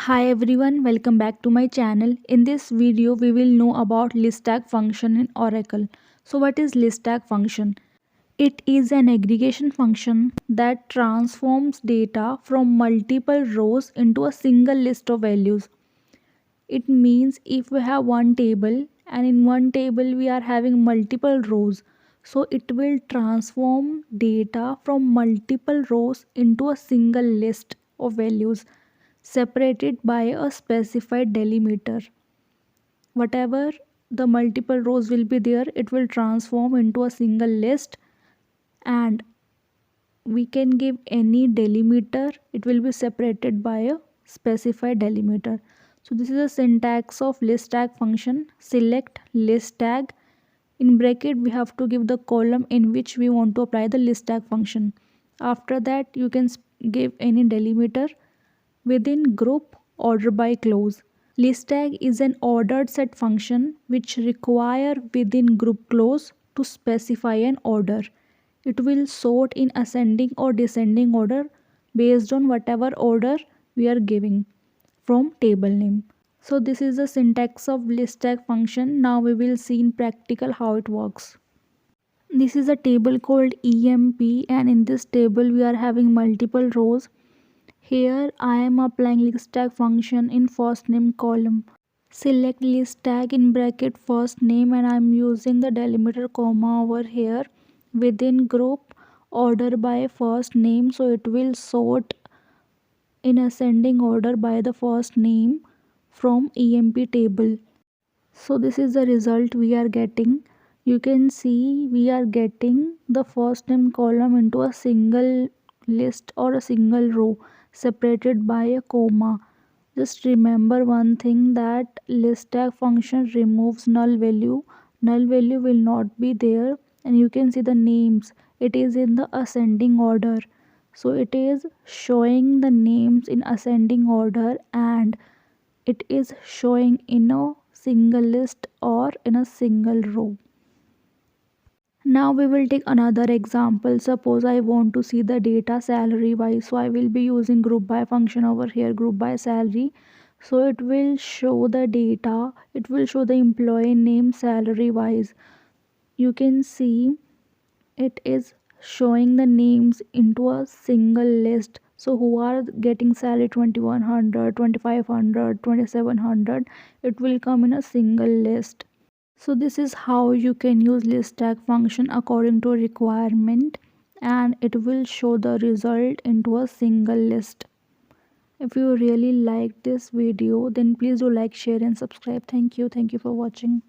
Hi everyone, welcome back to my channel. In this video, we will know about Listagg function in Oracle. So what is Listagg function? It is an aggregation function that transforms data from multiple rows into a single list of values. It means if we have one table and in one table we are having multiple rows, so it will transform data from multiple rows into a single list of values separated by a specified delimiter. Whatever the multiple rows will be there, it will transform into a single list, and we can give any delimiter, it will be separated by a specified delimiter. So this is a syntax of list tag function. Select list tag. In bracket we have to give the column in which we want to apply the list tag function. After that you can give any delimiter within group order by clause. Listagg is an ordered set function which require within group clause to specify an order. It will sort in ascending or descending order based on whatever order we are giving from table name. So this is the syntax of Listagg function. Now we will see in practical how it works. This is a table called EMP, and in this table we are having multiple rows. Here I am applying Listagg function in first name column. Select Listagg in bracket first name, and I am using the delimiter comma over here within group order by first name, so it will sort in ascending order by the first name from EMP table. So this is the result we are getting. You can see we are getting the first name column into a single list or a single row separated by a comma. Just remember one thing, that list tag function removes null value. Null value will not be there, and you can see the names. It is in the ascending order. So it is showing the names in ascending order, and it is showing in a single list or in a single row. Now we will take another example. Suppose I want to see the data salary wise, so I will be using group by function over here, group by salary. So it will show the data, it will show the employee name salary wise. You can see it is showing the names into a single list. So who are getting salary 2100, 2500, 2700, it will come in a single list. So this is how you can use list tag function according to requirement, and it will show the result into a single list. If you really like this video, then please do like, share and subscribe. Thank you for watching.